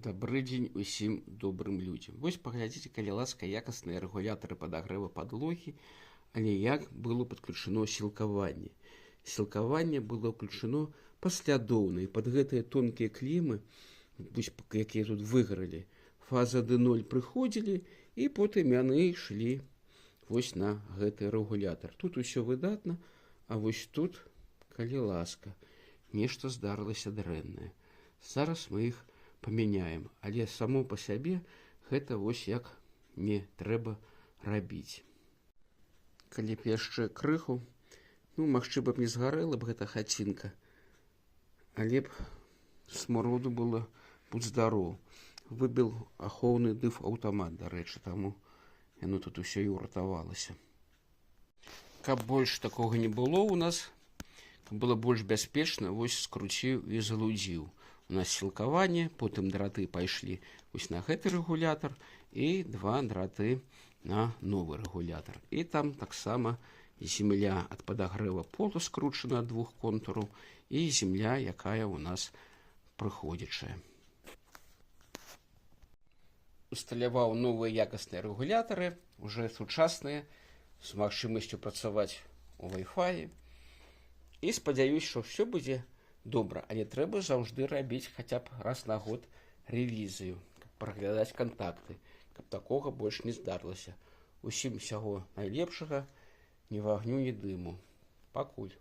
Добрый дзень усім добрым людзям. Вось паглядзіце, калі ласка, якасныя рэгулятары падагрэва падлогі, але як было падключано сілкаванне. Сілкаванне было ўключано паслядоўна, і пад гэтыя тонкія клімы, якія тут выгаралі, фаза D0 прыходзілі, і потым яны ішлі вось на гэты рэгулятар. Тут усё выдатна, а вось тут, калі ласка, нешта здарылася дрэннае. Зараз мы іх памяняем, але само па сябе гэта вось як не трэба рабіць. Калі б яшчэ крыху, магчыма б не згарэла б гэта хацінка, але б смароду было, будь здароў. Выбіў ахоўны дыф аўтамат, дарэчы, таму яно тут усё і ўратавалася. Каб больш такога не было ў нас, каб было больш бяспечна, вось скруціў і залудзіў. У нас сілкаванне, потым драты пайшлі вось на гэты рэгулятар і два драты на новы рэгулятар. І там таксама земля ад падагрэва полу скручана ад двух контураў і земля, якая ў нас прыходзячая. Усталяваў новыя якасныя рэгулятары, уже сучасныя, з магчымасцю працаваць у Wi-Fi. І спадзяюсь, што ўсё будзе добра, але трэба заўжды рабіць хаця б раз на год рэвізію, каб праглядаць кантакты, каб такога больш не здарылася. Усім усяго найлепшага, ні вагню, ні дыму. Пакуль.